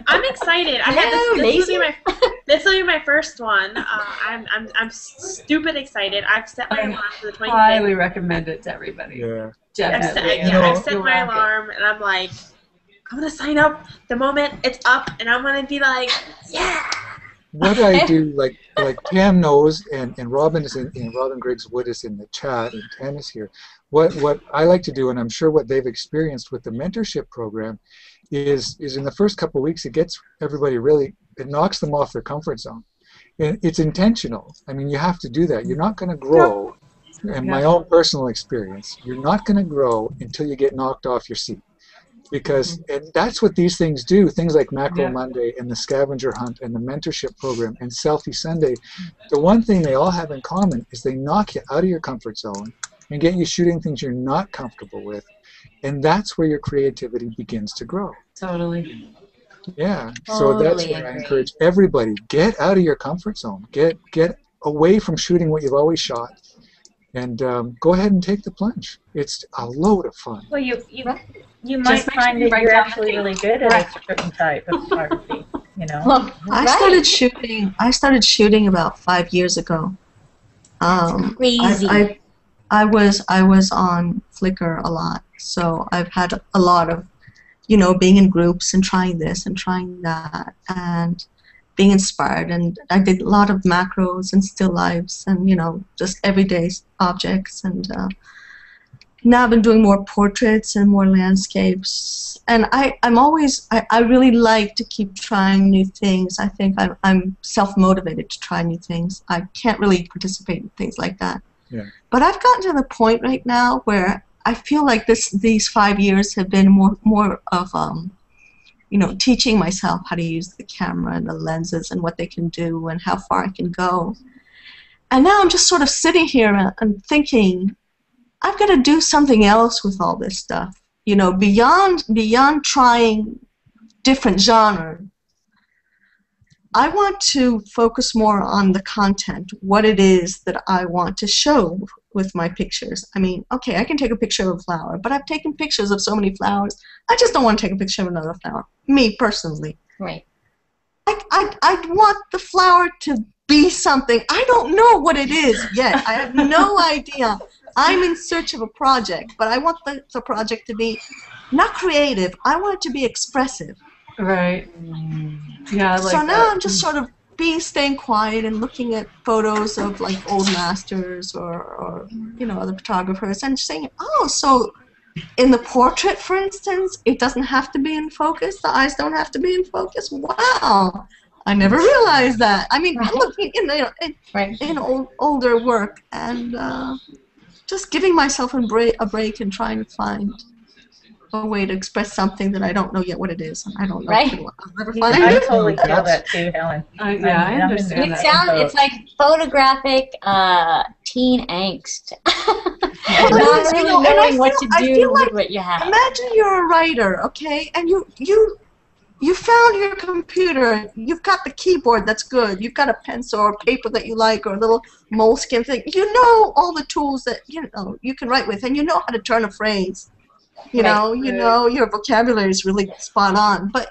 I'm excited. I had this will be my first one. I'm stupid excited. I've set my alarm for the 25th. Highly recommend it to everybody. Yeah. Definitely. I've set my alarm, and I'm like, I'm gonna sign up the moment it's up, and I'm gonna be like, yeah. What I do, like Pam knows, and Robin is Robin Griggs Wood is in the chat, and Pam is here. What I like to do, and I'm sure what they've experienced with the mentorship program, is in the first couple of weeks it gets everybody it knocks them off their comfort zone, and it's intentional. I mean, you have to do that. You're not going to grow. In my own personal experience, you're not going to grow until you get knocked off your seat. Because and that's what these things do. Things like Macro Monday and the Scavenger Hunt and the Mentorship Program and Selfie Sunday, the one thing they all have in common is they knock you out of your comfort zone and get you shooting things you're not comfortable with. And that's where your creativity begins to grow. Totally. Yeah. So that's where I encourage everybody, get out of your comfort zone. Get away from shooting what you've always shot. And go ahead and take the plunge. It's a load of fun. Well, you might find that you're actually really good at a certain type of photography. Well, I started shooting about 5 years ago. Crazy. I was on Flickr a lot, so I've had a lot of, being in groups and trying this and trying that and being inspired. And I did a lot of macros and still lifes and just everyday objects. And now I've been doing more portraits and more landscapes. And I really like to keep trying new things. I think I'm self-motivated to try new things. I can't really participate in things like that. Yeah. But I've gotten to the point right now where I feel like these 5 years have been more of teaching myself how to use the camera and the lenses and what they can do and how far I can go. And now I'm just sort of sitting here and thinking, I've got to do something else with all this stuff. Beyond trying different genres. I want to focus more on the content, what it is that I want to show with my pictures. I mean, okay, I can take a picture of a flower, but I've taken pictures of so many flowers, I just don't want to take a picture of another flower, me personally. Right. I want the flower to be something. I don't know what it is yet. I have no idea. I'm in search of a project, but I want the project to be not creative. I want it to be expressive. Right. Yeah, I like so that. now I'm just sort of staying quiet and looking at photos of like old masters or other photographers and saying, oh, so in the portrait, for instance, it doesn't have to be in focus. The eyes don't have to be in focus. Wow, I never realized that. I mean, I'm looking in older work and just giving myself a break and trying to find a way to express something that I don't know yet what it is. I don't know. Right. I'll never find I it. totally feel that too, Helen. I understand that. It's like photographic teen angst. Well, Not really and I knowing what feel- to I do feel like- with what you have. Imagine you're a writer, okay, and you found your computer. You've got the keyboard that's good. You've got a pencil or paper that you like or a little moleskin thing. You know all the tools that you can write with, and you know how to turn a phrase. You know your vocabulary is really spot on. But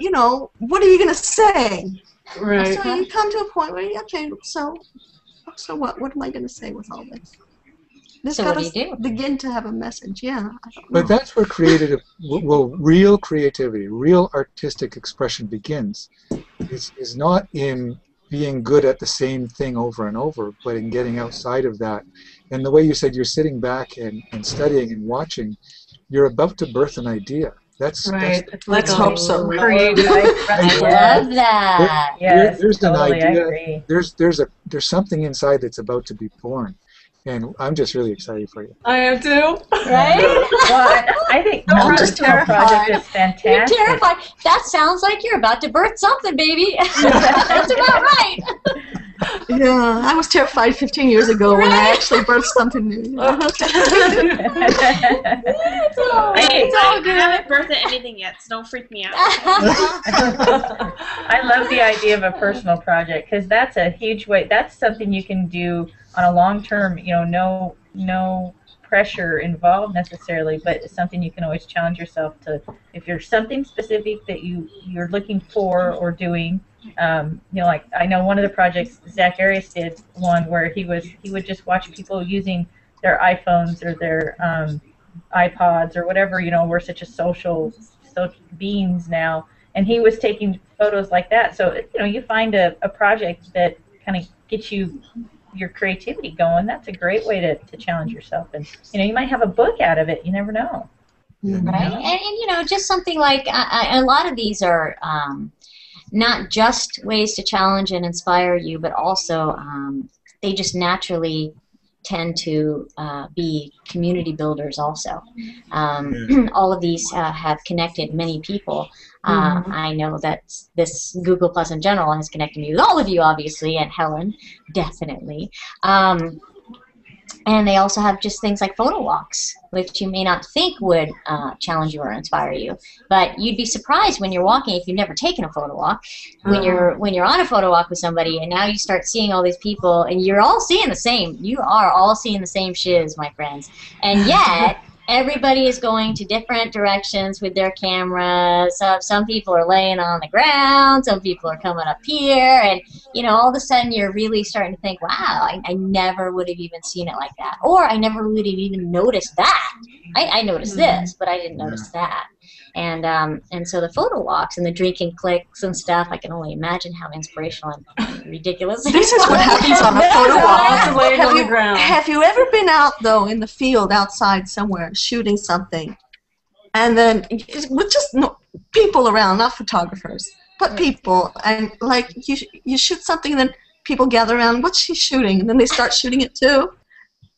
what are you gonna say? Right. So you come to a point where so what? What am I gonna say with all this? This So what do you do? Begin to have a message. Yeah. I don't But know. that's where real creativity, real artistic expression begins. Is not in being good at the same thing over and over, but in getting outside of that. And the way you said you're sitting back and studying and watching, you're about to birth an idea. Right. Let's hope so. Creative. I love that. Yes, there's totally, an I idea. agree. There's something inside that's about to be born, and I'm just really excited for you. I am too. Right? Well, I think the I'm just personal project is fantastic. You're terrified. That sounds like you're about to birth something, baby. That's about right. Yeah, I was terrified 15 years ago when I actually birthed something new. It's all I good. haven't birthed anything yet, so don't freak me out. I love the idea of a personal project because that's a huge way. That's something you can do on a long term. No pressure involved necessarily, but it's something you can always challenge yourself to. If there's something specific that you're looking for or doing. Like I know one of the projects Zach Arias did one where he would just watch people using their iPhones or their iPods or whatever. We're such a social beings now, and he was taking photos like that. So you find a project that kind of gets your creativity going. That's a great way to challenge yourself, and you might have a book out of it. You never know. Right, and just something like a lot of these are. Not just ways to challenge and inspire you, but also they just naturally tend to be community builders also. All of these have connected many people. I know that this Google Plus in general has connected me with all of you, obviously, and Helen, definitely. And they also have just things like photo walks, which you may not think would challenge you or inspire you. But you'd be surprised when you're walking if you've never taken a photo walk. When you're on a photo walk with somebody and now you start seeing all these people and you're all seeing the same. You are all seeing the same shiz, my friends. And yet everybody is going to different directions with their cameras. Some people are laying on the ground. Some people are coming up here. And, all of a sudden you're really starting to think, wow, I never would have even seen it like that. Or I never would have even noticed that. I noticed this, but I didn't notice that. And so the photo walks and the drinking clicks and stuff, I can only imagine how inspirational and ridiculous. This is what happens on a photo walk. Laying on the ground. Have you ever been out, though, in the field outside somewhere shooting something, and then with just people around, not photographers, but people, and like you shoot something and then people gather around, what's she shooting? And then they start shooting it too.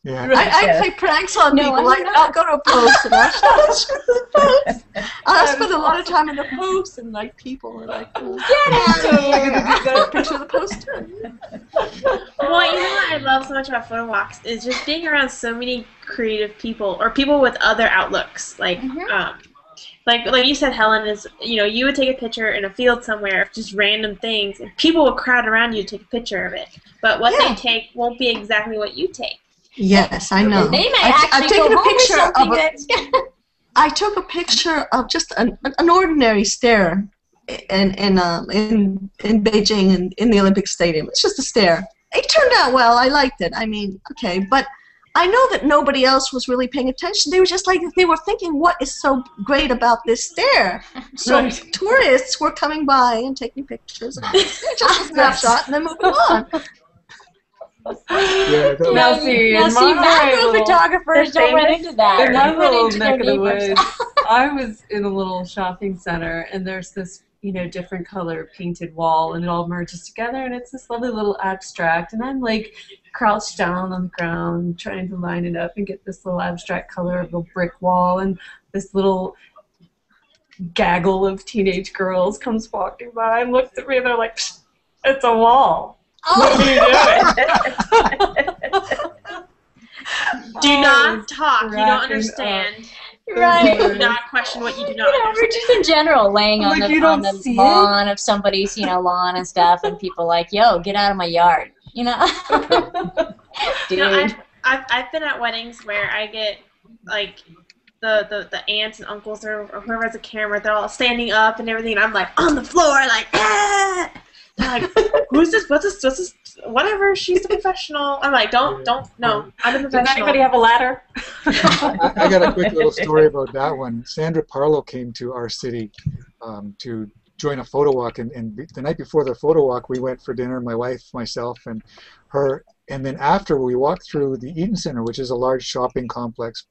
Yeah. I play pranks on people. I'll go to a post and I'll shoot the post. I spend a lot of time in the post and like people are like, get out! Picture of the post too. Well, what I love so much about photo walks is just being around so many creative people or people with other outlooks. Like you said, Helen, is you would take a picture in a field somewhere of just random things, and people would crowd around you to take a picture of it. But what they take won't be exactly what you take. Yes, I know. They may actually go home with something that's... I took a picture of just an ordinary stair in Beijing in the Olympic Stadium. It's just a stair. It turned out well. I liked it. I mean, okay, but I know that nobody else was really paying attention. They were just like, they were thinking, what is so great about this stair? So tourists were coming by and taking pictures. Just a snapshot and then moving on. Now see, macro photographers don't run into that. In my little neck of the woods, I was in a little shopping center, and there's this, different color painted wall, and it all merges together, and it's this lovely little abstract, and I'm like crouched down on the ground trying to line it up and get this little abstract color of the brick wall, and this little gaggle of teenage girls comes walking by and looks at me, and they're like, it's a wall. What are you doing? Do not talk. You don't understand. Right. Do not question what you do not understand. We're just in general laying on the lawn of somebody's, lawn and stuff, and people like, yo, get out of my yard. Dude. I've been at weddings where I get like the aunts and uncles or whoever has a camera, they're all standing up and everything, and I'm like on the floor like, ah! They're like, who's this? What's this? Whatever. She's a professional. I'm like, don't. No, I'm a professional. Does anybody have a ladder? I got a quick little story about that one. Sandra Parlow came to our city to join a photo walk, and the night before the photo walk, we went for dinner, my wife, myself, and her, and then after we walked through the Eaton Center, which is a large shopping complex,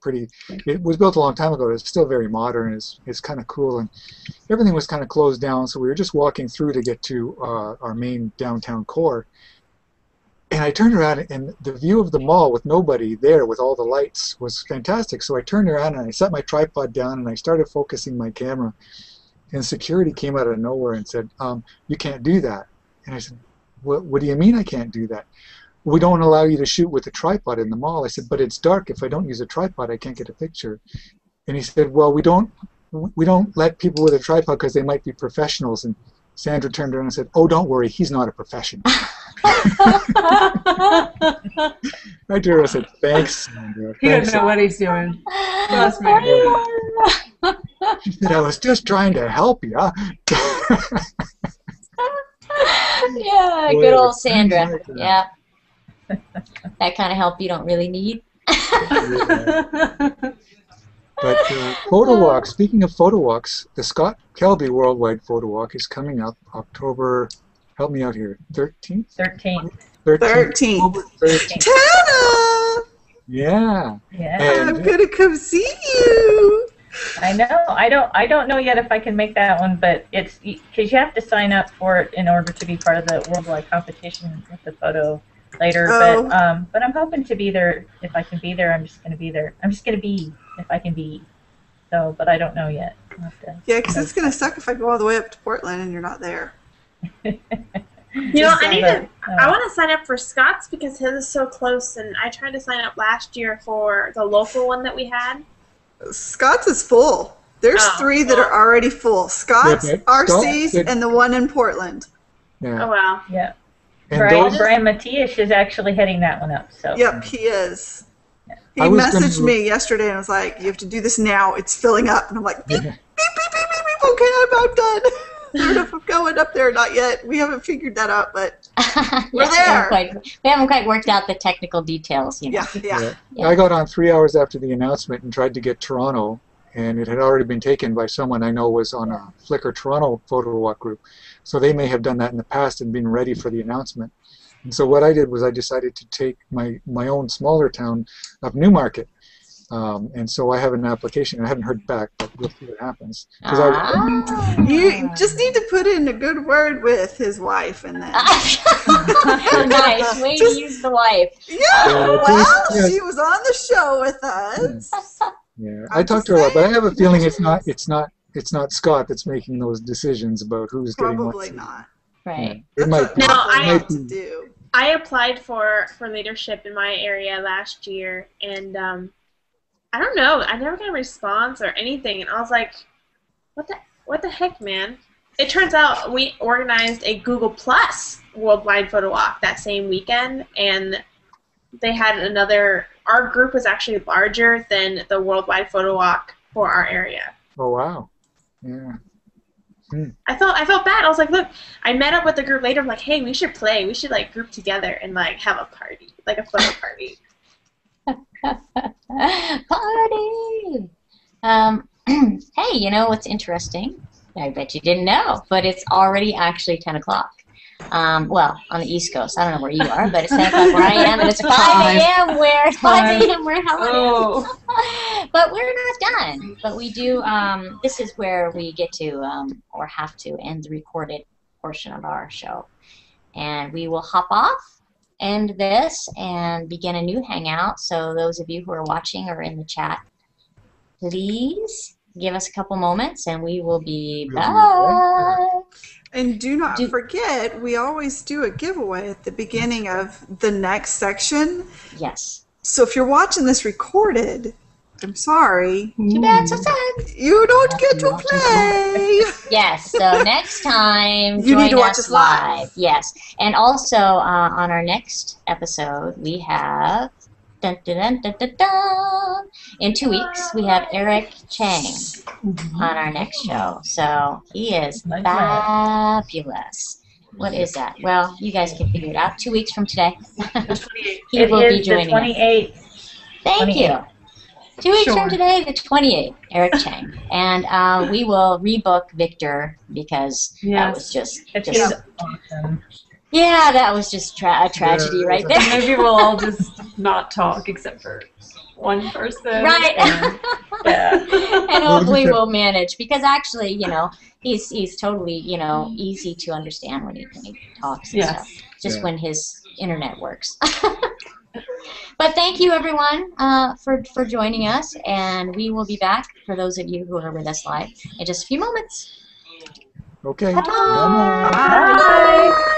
it was built a long time ago, it's still very modern, it's kind of cool, and everything was kind of closed down, so we were just walking through to get to our main downtown core. And I turned around, and the view of the mall with nobody there, with all the lights, was fantastic. So I turned around and I set my tripod down and I started focusing my camera. And security came out of nowhere and said, "You can't do that." And I said, "What do you mean I can't do that?" "We don't allow you to shoot with a tripod in the mall." I said, "But it's dark. If I don't use a tripod, I can't get a picture." And he said, "Well, we don't let people with a tripod because they might be professionals." And Sandra turned around and said, "Oh, don't worry, he's not a professional." I turned around and said, "Thanks, Sandra." He doesn't know what he's doing. Trust me. She said, "I was just trying to help you." Yeah, good old Sandra. Yeah. That kind of help you don't really need. But photo walk, speaking of photo walks, the Scott Kelby Worldwide Photo Walk is coming up October, help me out here, 13th? 13th. 13th. Tana! Yeah. Yeah. I'm going to come see you. I know. I don't know yet if I can make that one, but it's because you have to sign up for it in order to be part of the worldwide competition with the photo later. Oh. But I'm hoping to be there. If I can be there, I'm just going to be there. I'm just going to be if I can be. So, but I don't know yet. Yeah, because it's going to suck if I go all the way up to Portland and you're not there. You know, I want to sign up for Scott's because his is so close, and I tried to sign up last year for the local one that we had. Scott's is full. There's 3 that are already full. Scott's, RC's, and the one in Portland. Yeah. Oh, wow. Yeah. And Brian Matias is actually heading that one up. So. Yep, he is. He messaged me yesterday and was like, "You have to do this now. It's filling up." And I'm like, beep, beep, beep, beep, beep, beep. Okay, I'm done. I don't know if I'm going up there or not yet. We haven't figured that out, but we're there. We haven't quite worked out the technical details, you know. Yeah. I got on 3 hours after the announcement and tried to get Toronto, and it had already been taken by someone I know was on a Flickr Toronto photo walk group. So they may have done that in the past and been ready for the announcement. And so what I did was I decided to take my own smaller town of Newmarket. And so I have an application. I haven't heard back, but we'll see what happens. You just need to put in a good word with his wife, and then. Nice way to use the wife. Yeah, she was on the show with us. Yeah, I talked to her a lot, but I have a feeling it's not Scott that's making those decisions about who's getting what. Probably not. Right. It might be. I applied for leadership in my area last year, and I don't know. I never got a response or anything, and I was like, "What the heck, man?" It turns out we organized a Google Plus Worldwide Photo Walk that same weekend, and they had another. Our group was actually larger than the Worldwide Photo Walk for our area. Oh wow! Yeah. I felt bad. I was like, look, I met up with the group later. I'm like, hey, we should play. We should like group together and like have a party, like a photo party. Party. Hey, you know what's interesting? I bet you didn't know, but it's already actually 10 o'clock. Well, on the East Coast. I don't know where you are, but it's 10 o'clock where I am, and it's 5 a.m. where Helen is. But we're not done. But we do, this is where we get to, or have to, end the recorded portion of our show. And we will hop off, end this, and begin a new hangout. So those of you who are watching or in the chat, please give us a couple moments, and we will be back. And do not forget, we always do a giveaway at the beginning of the next section. Yes. So if you're watching this recorded, I'm sorry. Too bad, so sad. You don't get to play. Yes, so next time, you need to watch us live. Yes. And also, on our next episode, we have... Dun, dun, dun, dun, dun. In 2 weeks, we have Eric Chang on our next show. So he is fabulous. What is that? Well, you guys can figure it out. 2 weeks from today, he will be joining us. 28th. Thank you. 2 weeks Sure. from today, the 28th, Eric Chang. And we will rebook Victor because that was just He's awesome. yeah, that was just a tragedy Yeah, right it was there. Maybe we'll all just not talk except for one person. Right. And, Yeah. And hopefully we'll manage because actually, you know, he's totally, you know, easy to understand when he talks and yes. stuff. Just Yeah. when his internet works. But thank you everyone for joining us, and we will be back for those of you who are with us live in just a few moments. Okay. Bye-bye. Bye-bye. Bye.